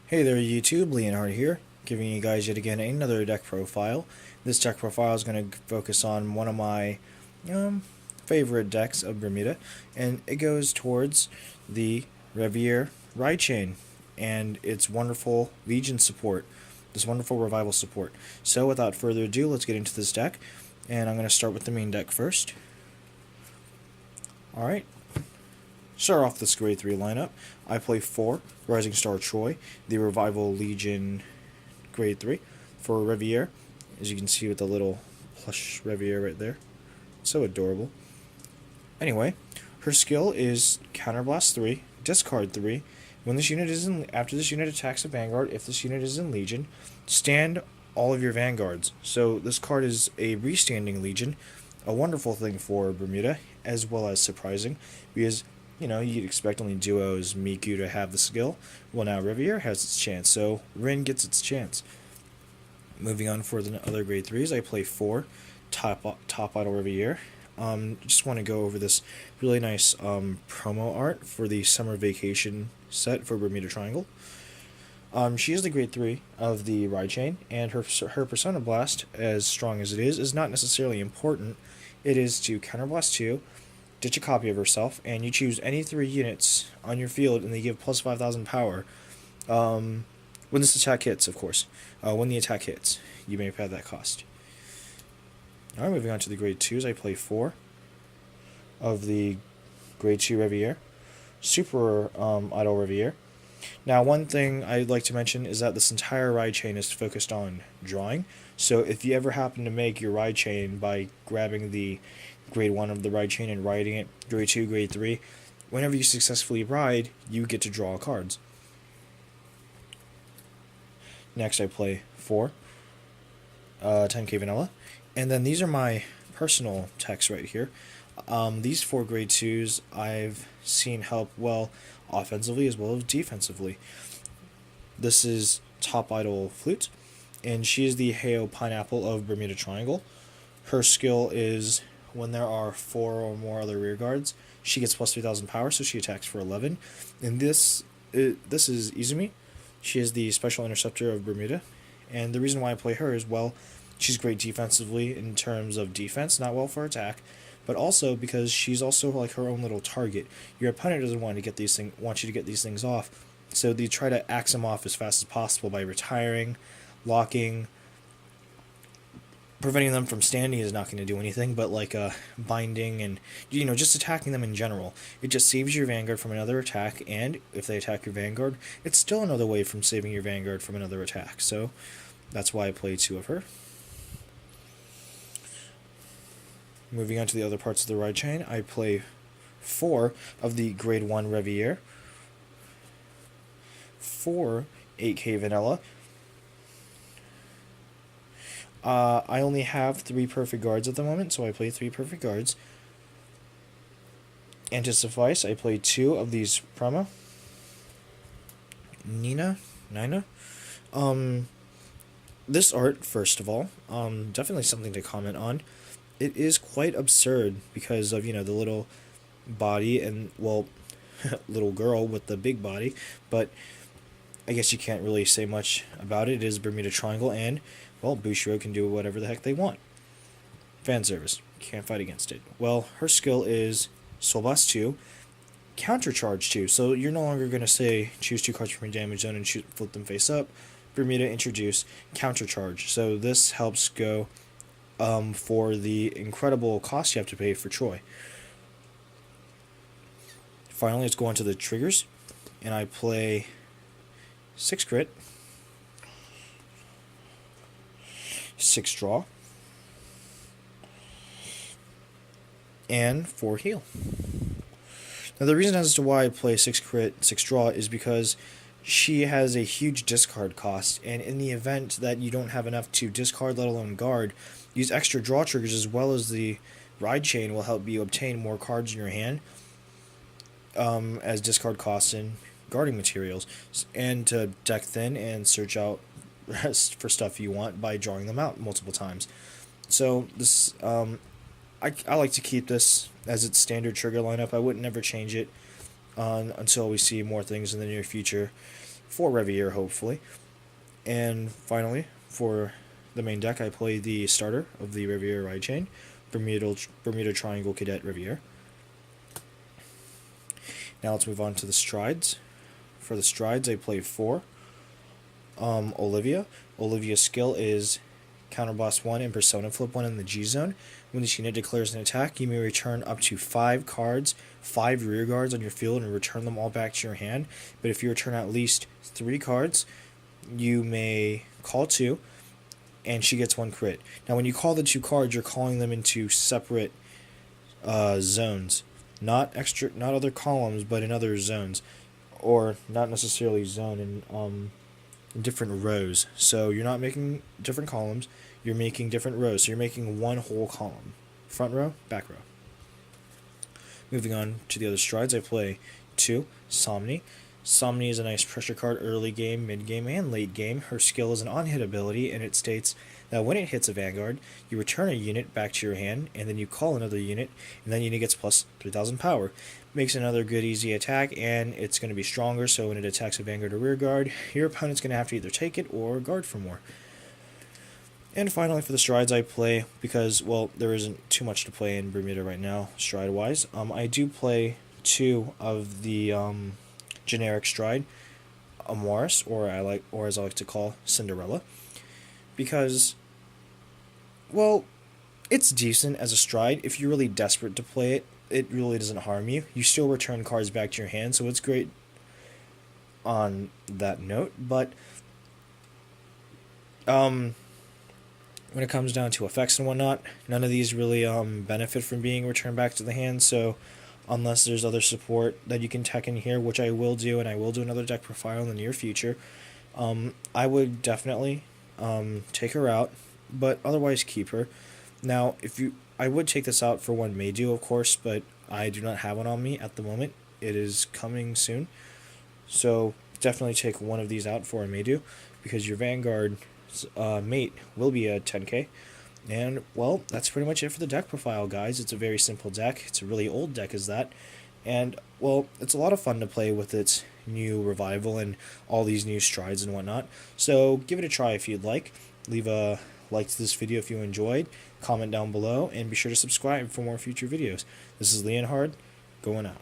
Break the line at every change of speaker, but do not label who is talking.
Hey there YouTube, Leonhard here, giving you guys yet again another deck profile. This deck profile is going to focus on one of my favorite decks of Bermuda, and it goes towards the Revier Ride Chain and its wonderful Legion support, this wonderful revival support. So without further ado, let's get into this deck, and I'm going to start with the main deck first. Alright, start off this grade 3 lineup. I play 4 Rising Star Troy, the Revival Legion grade 3 for Revier. As you can see with the little plush Revier right there. So adorable. Anyway, her skill is Counterblast 3, Discard 3. When this unit is in, after this unit attacks a Vanguard, if this unit is in Legion, stand all of your Vanguards. So this card is a restanding Legion, a wonderful thing for Bermuda, as well as surprising, because you'd expect only duos Miku to have the skill. Well, now Riviere has its chance, so Rin gets its chance. Moving on for the other grade 3s, I play 4 Top Idol Riviere. Just want to go over this really nice promo art for the Summer Vacation set for Bermuda Triangle. She is the grade 3 of the Ride Chain, and her Persona Blast, as strong as it is not necessarily important. It is to Counterblast 2, ditch a copy of herself, and you choose any 3 units on your field, and they give plus 5,000 power. When this attack hits, of course. When the attack hits, you may pay that cost. Alright, moving on to the grade 2s, I play 4 of the grade 2 Revier. Super Idol Revier. Now, one thing I'd like to mention is that this entire ride chain is focused on drawing. So if you ever happen to make your ride chain by grabbing the grade 1 of the ride chain and riding it, grade 2, grade 3, whenever you successfully ride, you get to draw cards. Next, I play 4 10k vanilla. And then these are my personal techs right here. These 4 grade 2s I've seen help well offensively as well as defensively. This is Top Idol Flute, and she is the Heyo Pineapple of Bermuda Triangle. Her skill is when there are 4 or more other rear guards, she gets plus 3,000 power, so she attacks for 11. And this is Izumi. She is the Special Interceptor of Bermuda, and the reason why I play her is, well, she's great defensively in terms of defense, not well for attack, but also because she's also like her own little target. Your opponent doesn't want you to get these things off, so they try to axe them off as fast as possible by retiring, locking. Preventing them from standing is not going to do anything, but like binding and just attacking them in general, it just saves your Vanguard from another attack. And if they attack your Vanguard, it's still another way from saving your Vanguard from another attack. So that's why I play 2 of her. Moving on to the other parts of the ride chain, I play 4 of the grade 1 Revier, 4 8k vanilla. I only have 3 perfect guards at the moment, so I play 3 perfect guards. And to suffice, I play 2 of these promo. Nina? This art, first of all, definitely something to comment on. It is quite absurd because of, the little body and, well, little girl with the big body, but I guess you can't really say much about it. It is Bermuda Triangle, and, well, Bushiroad can do whatever the heck they want. Fan service. Can't fight against it. Well, her skill is Soul Blast 2, Countercharge 2. So you're no longer going to say choose 2 cards from your damage zone and flip them face up. Bermuda introduce Countercharge. So this helps go for the incredible cost you have to pay for Troy. Finally, let's go on to the triggers. And I play 6 crit, 6 draw, and 4 heal. Now the reason as to why I play 6 crit, 6 draw is because she has a huge discard cost, and in the event that you don't have enough to discard, let alone guard, these extra draw triggers as well as the ride chain will help you obtain more cards in your hand as discard costs and guarding materials, and to deck thin and search out for stuff you want by drawing them out multiple times. So this I like to keep this as its standard trigger lineup. I wouldn't ever change it until we see more things in the near future for Revier, hopefully. And finally, for the main deck, I play the starter of the Revier Ride Chain, Bermuda Triangle Cadet Revier. Now let's move on to the strides. For the strides, I play 4. Olivia. Olivia's skill is Counterboss 1 and Persona Flip 1 in the G zone. When this unit declares an attack, you may return up to 5 cards, 5 rear guards on your field, and return them all back to your hand. But if you return at least 3 cards, you may call 2, and she gets 1 crit. Now when you call the 2 cards, you're calling them into separate zones. Not other columns, but in other zones. Or not necessarily zone, in different rows. So you're not making different columns, you're making different rows. So you're making one whole column. Front row, back row. Moving on to the other strides, I play 2, Somni. Somni is a nice pressure card early game, mid game, and late game. Her skill is an on-hit ability, and it states that when it hits a Vanguard, you return a unit back to your hand, and then you call another unit, and that unit gets plus 3,000 power. Makes another good easy attack, and it's going to be stronger, so when it attacks a Vanguard or rear guard, your opponent's going to have to either take it or guard for more. And finally, for the strides, I play, because, well, there isn't too much to play in Bermuda right now, stride-wise. I do play 2 of the generic stride, Morris, or as I like to call Cinderella, because, well, it's decent as a stride. If you're really desperate to play it, it really doesn't harm you. You still return cards back to your hand, so it's great on that note. But when it comes down to effects and whatnot, none of these really benefit from being returned back to the hand, so unless there's other support that you can tech in here, which I will do, and I will do another deck profile in the near future, I would definitely take her out, but otherwise keep her. Now, I would take this out for one Maydew, of course, but I do not have one on me at the moment. It is coming soon, so definitely take one of these out for a Maydew, because your Vanguard mate will be a 10k. And, well, that's pretty much it for the deck profile, guys. It's a very simple deck. It's a really old deck as that. And, well, it's a lot of fun to play with its new revival and all these new strides and whatnot. So give it a try if you'd like. Leave a like to this video if you enjoyed. Comment down below. And be sure to subscribe for more future videos. This is Leonhard, going out.